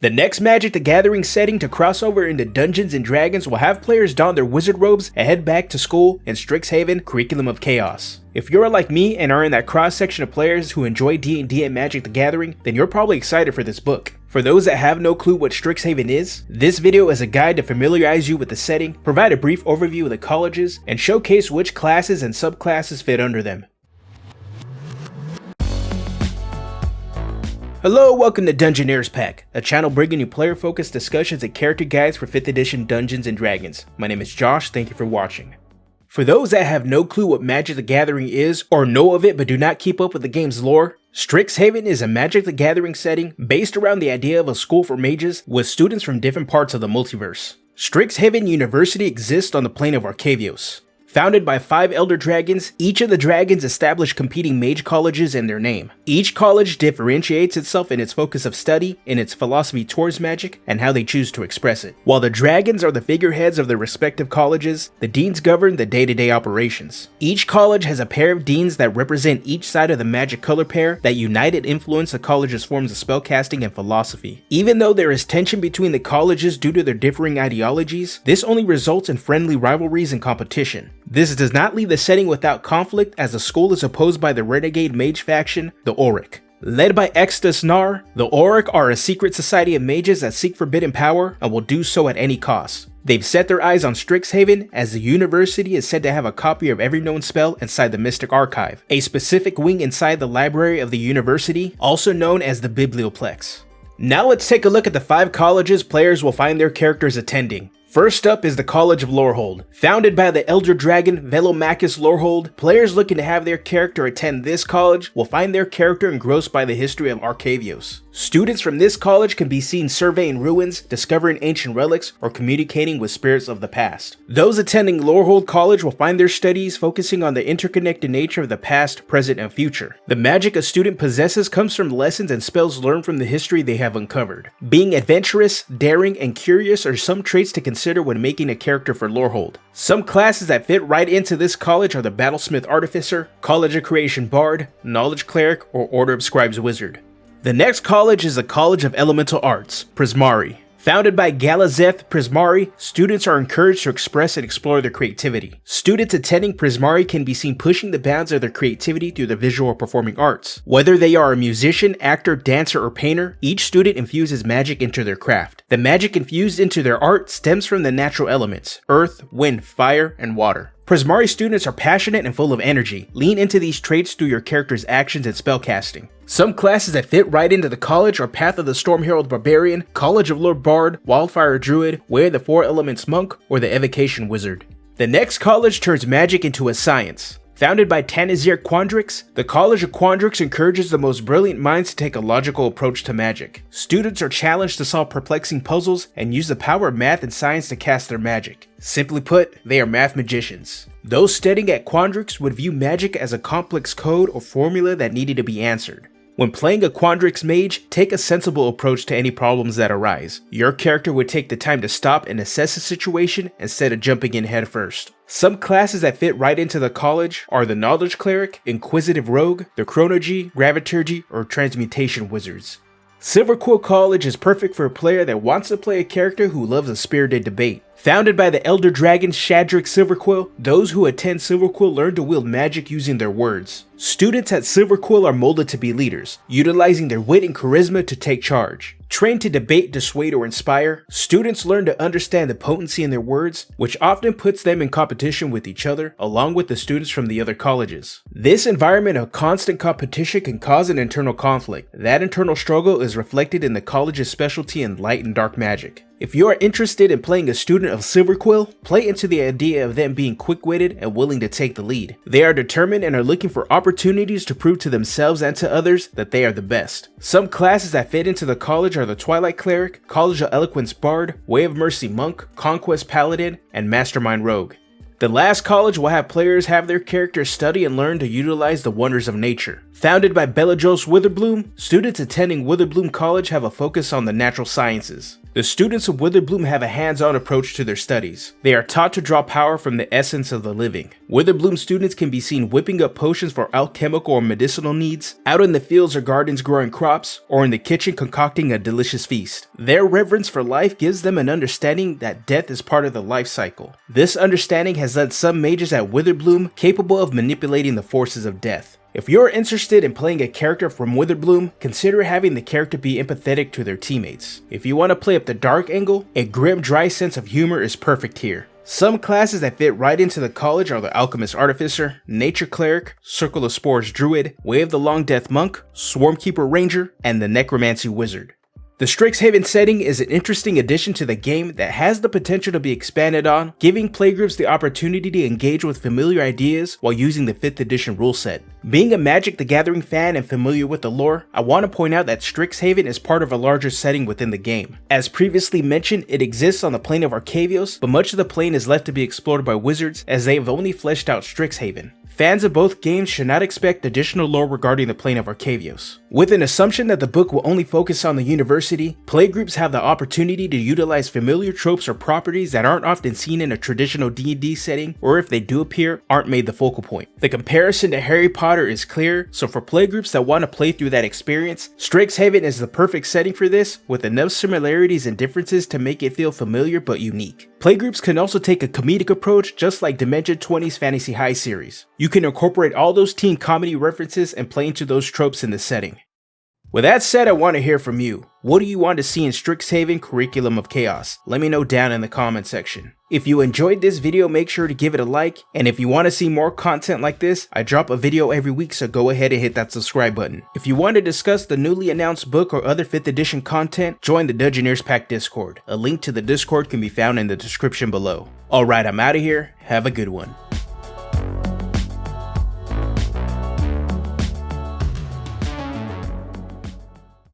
The next Magic the Gathering setting to cross over into Dungeons & Dragons will have players don their wizard robes and head back to school in Strixhaven Curriculum of Chaos. If you're like me and are in that cross-section of players who enjoy D&D and Magic the Gathering, then you're probably excited for this book. For those that have no clue what Strixhaven is, this video is a guide to familiarize you with the setting, provide a brief overview of the colleges, and showcase which classes and subclasses fit under them. Hello, welcome to Dungeoneers Pack, a channel bringing you player-focused discussions and character guides for 5th edition Dungeons & Dragons. My name is Josh, thank you for watching. For those that have no clue what Magic the Gathering is, or know of it but do not keep up with the game's lore, Strixhaven is a Magic the Gathering setting based around the idea of a school for mages with students from different parts of the multiverse. Strixhaven University exists on the plane of Arcavios. Founded by 5 elder dragons, each of the dragons established competing mage colleges in their name. Each college differentiates itself in its focus of study, in its philosophy towards magic, and how they choose to express it. While the dragons are the figureheads of their respective colleges, the deans govern the day-to-day operations. Each college has a pair of deans that represent each side of the magic color pair that united influence the college's forms of spellcasting and philosophy. Even though there is tension between the colleges due to their differing ideologies, this only results in friendly rivalries and competition. This does not leave the setting without conflict, as the school is opposed by the renegade mage faction, the Auric. Led by Extus Nar, the Auric are a secret society of mages that seek forbidden power and will do so at any cost. They've set their eyes on Strixhaven, as the university is said to have a copy of every known spell inside the Mystic Archive, a specific wing inside the library of the university, also known as the Biblioplex. Now let's take a look at the 5 colleges players will find their characters attending. First up is the College of Lorehold. Founded by the Elder Dragon Velomachus Lorehold, players looking to have their character attend this college will find their character engrossed by the history of Arcavios. Students from this college can be seen surveying ruins, discovering ancient relics, or communicating with spirits of the past. Those attending Lorehold College will find their studies focusing on the interconnected nature of the past, present, and future. The magic a student possesses comes from lessons and spells learned from the history they have uncovered. Being adventurous, daring, and curious are some traits to consider when making a character for Lorehold. Some classes that fit right into this college are the Battlesmith Artificer, College of Creation Bard, Knowledge Cleric, or Order of Scribes Wizard. The next college is the College of Elemental Arts, Prismari. Founded by Galazeth Prismari, students are encouraged to express and explore their creativity. Students attending Prismari can be seen pushing the bounds of their creativity through the visual or performing arts. Whether they are a musician, actor, dancer, or painter, each student infuses magic into their craft. The magic infused into their art stems from the natural elements: earth, wind, fire, and water. Prismari students are passionate and full of energy. Lean into these traits through your character's actions and spellcasting. Some classes that fit right into the college are Path of the Storm Herald Barbarian, College of Lord Bard, Wildfire Druid, Way of the Four Elements Monk, or the Evocation Wizard. The next college turns magic into a science. Founded by Tanazir Quandrix, the College of Quandrix encourages the most brilliant minds to take a logical approach to magic. Students are challenged to solve perplexing puzzles and use the power of math and science to cast their magic. Simply put, they are math magicians. Those studying at Quandrix would view magic as a complex code or formula that needed to be answered. When playing a Quandrix mage, take a sensible approach to any problems that arise. Your character would take the time to stop and assess the situation instead of jumping in head first. Some classes that fit right into the college are the Knowledge Cleric, Inquisitive Rogue, the Chronogy, Graviturgy, or Transmutation Wizards. Silverquill College is perfect for a player that wants to play a character who loves a spirited debate. Founded by the Elder Dragon Shadric Silverquill, those who attend Silverquill learn to wield magic using their words. Students at Silverquill are molded to be leaders, utilizing their wit and charisma to take charge. Trained to debate, dissuade, or inspire, students learn to understand the potency in their words, which often puts them in competition with each other, along with the students from the other colleges. This environment of constant competition can cause an internal conflict. That internal struggle is reflected in the college's specialty in light and dark magic. If you are interested in playing a student of Silverquill, play into the idea of them being quick-witted and willing to take the lead. They are determined and are looking for opportunities to prove to themselves and to others that they are the best. Some classes that fit into the college are the Twilight Cleric, College of Eloquence Bard, Way of Mercy Monk, Conquest Paladin, and Mastermind Rogue. The last college will have players have their characters study and learn to utilize the wonders of nature. Founded by Bellajost Witherbloom, students attending Witherbloom College have a focus on the natural sciences. The students of Witherbloom have a hands-on approach to their studies. They are taught to draw power from the essence of the living. Witherbloom students can be seen whipping up potions for alchemical or medicinal needs, out in the fields or gardens growing crops, or in the kitchen concocting a delicious feast. Their reverence for life gives them an understanding that death is part of the life cycle. This understanding has led some mages at Witherbloom capable of manipulating the forces of death. If you're interested in playing a character from Witherbloom, consider having the character be empathetic to their teammates. If you want to play up the dark angle, a grim, dry sense of humor is perfect here. Some classes that fit right into the college are the Alchemist Artificer, Nature Cleric, Circle of Spores Druid, Way of the Long Death Monk, Swarmkeeper Ranger, and the Necromancy Wizard. The Strixhaven setting is an interesting addition to the game that has the potential to be expanded on, giving playgroups the opportunity to engage with familiar ideas while using the 5th edition rule set. Being a Magic the Gathering fan and familiar with the lore, I want to point out that Strixhaven is part of a larger setting within the game. As previously mentioned, it exists on the plane of Arcavios, but much of the plane is left to be explored by wizards as they have only fleshed out Strixhaven. Fans of both games should not expect additional lore regarding the plane of Arcavios. With an assumption that the book will only focus on the university, playgroups have the opportunity to utilize familiar tropes or properties that aren't often seen in a traditional D&D setting, or if they do appear, aren't made the focal point. The comparison to Harry Potter is clear, so for playgroups that want to play through that experience, Strixhaven is the perfect setting for this, with enough similarities and differences to make it feel familiar but unique. Playgroups can also take a comedic approach just like Dimension 20's Fantasy High series. You can incorporate all those teen comedy references and play into those tropes in the setting. With that said, I want to hear from you. What do you want to see in Strixhaven Curriculum of Chaos? Let me know down in the comment section. If you enjoyed this video, make sure to give it a like, and if you want to see more content like this, I drop a video every week, so go ahead and hit that subscribe button. If you want to discuss the newly announced book or other 5th edition content, join the Dungeoneers Pack Discord. A link to the Discord can be found in the description below. Alright, I'm out of here. Have a good one.